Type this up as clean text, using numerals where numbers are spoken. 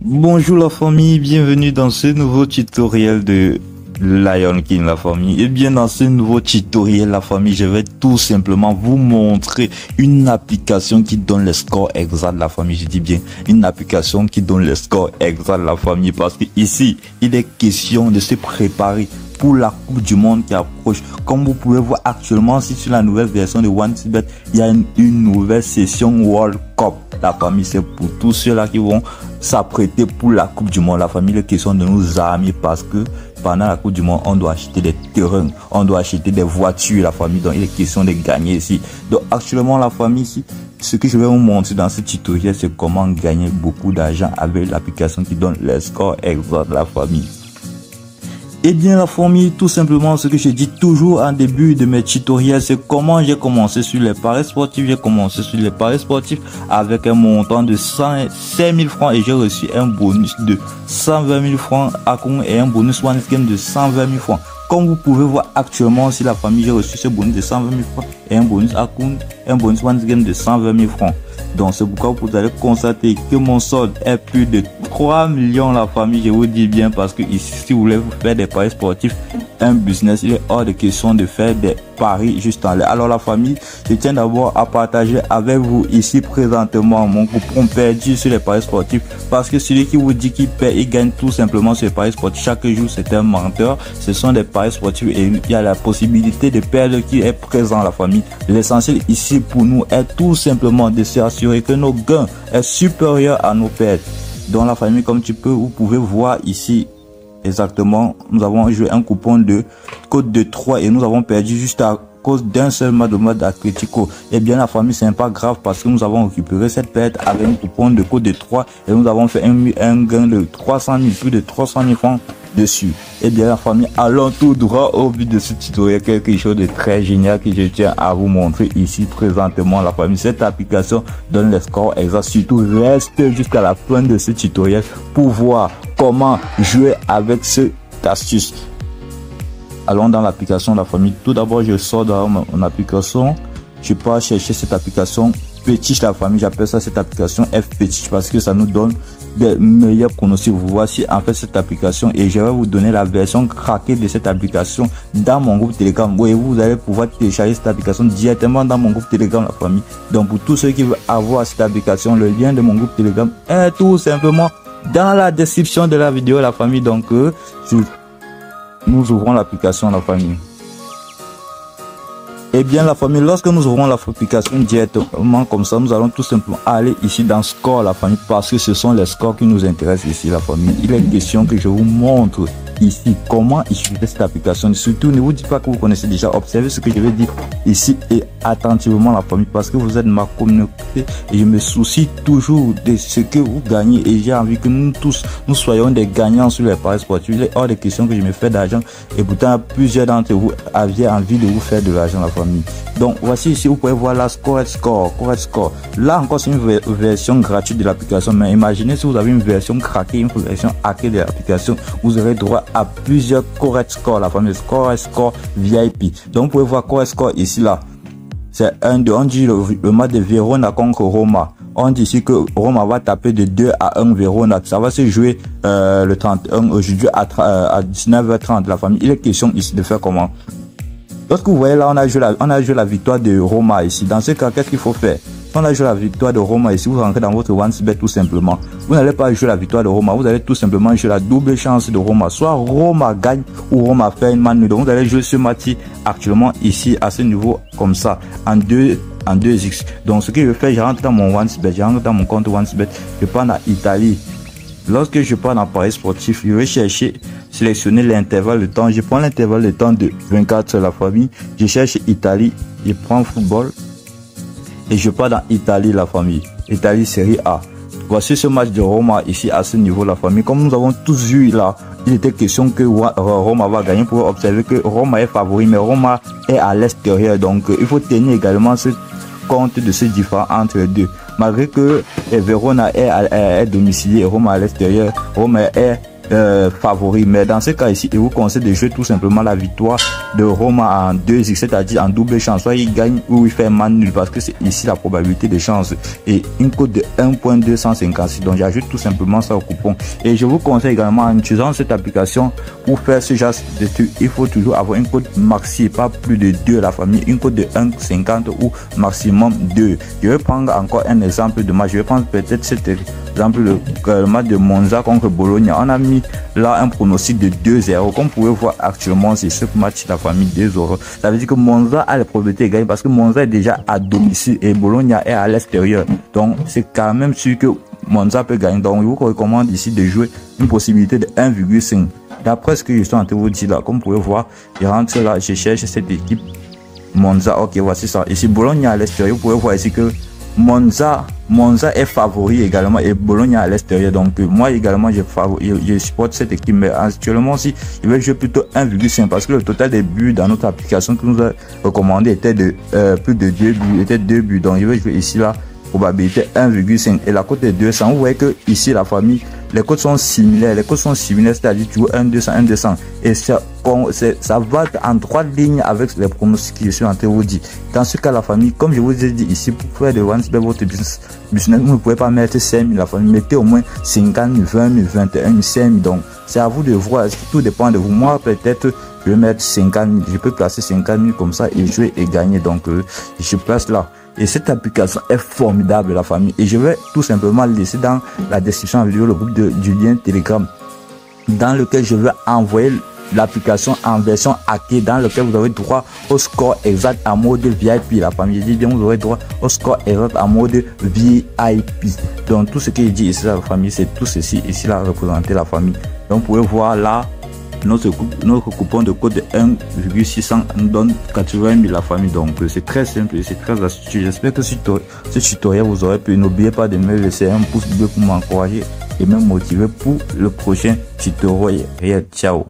Bonjour la famille, bienvenue dans ce nouveau tutoriel de Lion King la famille. Et bien dans ce nouveau tutoriel la famille, je vais tout simplement vous montrer une application qui donne les scores exacts la famille. Je dis bien une application qui donne les scores exacts la famille, parce que ici il est question de se préparer pour la Coupe du Monde qui approche. Comme vous pouvez voir actuellement, si sur la nouvelle version de OneXBet, il y a une nouvelle session World Cup. La famille, c'est pour tous ceux-là qui vont s'apprêter pour la Coupe du Monde. La famille, il est question de nous armer parce que pendant la Coupe du Monde, on doit acheter des terrains, on doit acheter des voitures, la famille. Donc, il est question de gagner ici. Donc, actuellement, la famille, ici, ce que je vais vous montrer dans ce tutoriel, c'est comment gagner beaucoup d'argent avec l'application qui donne les scores exacts de la famille. Et bien la famille, tout simplement ce que je dis toujours en début de mes tutoriels, c'est comment j'ai commencé sur les paris sportifs. J'ai commencé sur les paris sportifs avec un montant de 5 000 francs et j'ai reçu un bonus de 120 000 francs à compte et un bonus one game de 120 000 francs. Comme vous pouvez voir actuellement, si la famille, j'ai reçu ce bonus de 120 000 francs et un bonus à compte, un bonus one game de 120 000 francs. Donc c'est pourquoi vous allez constater que mon solde est plus de 3 millions la famille, je vous dis bien, parce que ici si vous voulez vous faire des paris sportifs, un business, il est hors de question de faire des paris juste en l'air. Alors la famille, je tiens d'abord à partager avec vous ici présentement mon coupon perdu sur les paris sportifs, parce que celui qui vous dit qu'il perd, il gagne tout simplement sur les paris sportifs. Chaque jour c'est un menteur, ce sont des paris sportifs et il y a la possibilité de perdre qui est présent la famille. L'essentiel ici pour nous est tout simplement de s'assurer que nos gains est supérieur à nos pertes. Dans la famille, comme vous pouvez voir ici exactement, nous avons joué un coupon de code de 3 et nous avons perdu juste à cause d'un seul match de mode Atletico. Et bien la famille, c'est pas grave parce que nous avons récupéré cette perte avec un coupon de code de 3 et nous avons fait un gain de 300 000, plus de 300 000 francs dessus. Et bien la famille, allons tout droit au but de ce tutoriel, quelque chose de très génial que je tiens à vous montrer ici présentement la famille. Cette application donne les scores exacts, surtout reste jusqu'à la fin de ce tutoriel pour voir comment jouer avec cette astuce. Allons dans l'application de la famille. Tout d'abord, je sors dans mon application, je pars chercher cette application Petich la famille. J'appelle ça cette application F Petich parce que ça nous donne des meilleurs pronostics. Vous voici en fait cette application et je vais vous donner la version craquée de cette application dans mon groupe Telegram. Oui, vous allez pouvoir télécharger cette application directement dans mon groupe Telegram la famille. Donc pour tous ceux qui veulent avoir cette application, le lien de mon groupe Telegram est tout simplement dans la description de la vidéo la famille. Donc nous ouvrons l'application la famille. Et bien la famille, lorsque nous ouvrons l'application directement comme ça, nous allons tout simplement aller ici dans score la famille, parce que ce sont les scores qui nous intéressent ici la famille. Il est question que je vous montre ici comment utiliser cette application. Surtout ne vous dites pas que vous connaissez déjà, observez ce que je vais dire ici et attentivement la famille, parce que vous êtes ma communauté et je me soucie toujours de ce que vous gagnez et j'ai envie que nous tous nous soyons des gagnants sur les paris sportifs. Il est hors de question que je me fais d'argent et pourtant plusieurs d'entre vous aviez envie de vous faire de l'argent la famille. Donc voici ici vous pouvez voir la correct score. Là encore c'est une version gratuite de l'application, mais imaginez si vous avez une version craquée, une version hackée de l'application, vous aurez droit à plusieurs correct score la famille, score VIP. Donc vous pouvez voir correct score ici là, c'est on dit le match de Verona contre Roma. On dit ici que Roma va taper de 2 à 1 Verona. Ça va se jouer le 31 aujourd'hui à 19h30 la famille. Il est question ici de faire comment. Lorsque vous voyez là, on a joué la victoire de Roma ici. Dans ce cas, qu'est-ce qu'il faut faire? Si on a joué la victoire de Roma ici, vous rentrez dans votre OneXBet tout simplement. Vous n'allez pas jouer la victoire de Roma, vous allez tout simplement jouer la double chance de Roma. Soit Roma gagne ou Roma fait une man. Donc vous allez jouer ce match actuellement ici à ce niveau comme ça en 2x. Donc ce que je fais, je rentre dans mon OneXBet, je rentre dans mon compte OneXBet, je pars dans Italie. Lorsque je pars dans Paris sportif, je vais chercher, sélectionner l'intervalle de temps. Je prends l'intervalle de temps de 24 sur la famille. Je cherche Italie, je prends football et je pars dans Italie la famille. Italie série A. Voici ce match de Roma ici à ce niveau la famille. Comme nous avons tous vu là, il était question que Roma va gagner. Pour observer que Roma est favori, mais Roma est à l'extérieur. Donc il faut tenir également ce compte de ce différent entre les deux. Malgré que Verona est domicilié et Roma à l'extérieur, Roma est favori. Mais dans ce cas ici, il vous conseille de jouer tout simplement la victoire de Roma en 2x, c'est-à-dire en double chance. Soit il gagne ou il fait man nul, parce que c'est ici la probabilité de chance. Et une cote de 1.256. Donc j'ajoute tout simplement ça au coupon. Et je vous conseille également, en utilisant cette application pour faire ce genre de truc, il faut toujours avoir une cote maxi, pas plus de 2 la famille, une cote de 1,50 ou maximum 2. Je vais prendre encore un exemple de match. Je vais prendre peut-être cet exemple, le match de Monza contre Bologna. On a mis là un pronostic de 2-0. Comme vous pouvez voir actuellement, c'est ce match la famille 2-0. Ça veut dire que Monza a les probabilités de gagner parce que Monza est déjà à domicile et Bologna est à l'extérieur. Donc c'est quand même sûr que Monza peut gagner. Donc je vous recommande ici de jouer une possibilité de 1,5. D'après ce que je suis en train de vous dire là, comme vous pouvez voir, je rentre là, je cherche cette équipe Monza. Ok, voici ça. Ici Bologna à l'extérieur. Vous pouvez voir ici que Monza est favori également et Bologna à l'extérieur. Donc moi également je supporte cette équipe, mais actuellement aussi je vais jouer plutôt 1,5 parce que le total des buts dans notre application que nous a recommandé était de plus de 2 buts, était 2 buts. Donc je vais jouer ici là probabilité 1,5 et la cote est 200. Vous voyez que ici la famille, les cotes sont similaires, c'est-à-dire tu joues 1,200 et ça va en 3 lignes avec les pronostics que je suis en train de vous dire. Dans ce cas, la famille, comme je vous ai dit ici, pour faire de votre business, vous ne pouvez pas mettre 5 000 la famille, mettez au moins 50 000, 20 000, 21 000, 5 000. Donc c'est à vous de voir, tout dépend de vous. Moi peut-être je vais mettre 50 000, je peux placer 50 000 comme ça et jouer et gagner. Donc je place là. Et cette application est formidable la famille. Et je vais tout simplement laisser dans la description de la vidéo le groupe du lien Telegram dans lequel je vais envoyer l'application en version hackée, dans lequel vous aurez droit au score exact en mode VIP. La famille dit bien, vous aurez droit au score exact en mode VIP. Donc tout ce que je dis ici la famille, c'est tout ceci ici là représenter la famille. Donc vous pouvez voir là notre coupon de code de 1,600 nous donne 80 000 la famille. Donc c'est très simple et c'est très astucieux. J'espère que ce tutoriel vous aurez plu. N'oubliez pas de me laisser un pouce bleu pour m'encourager et me motiver pour le prochain tutoriel. Ciao.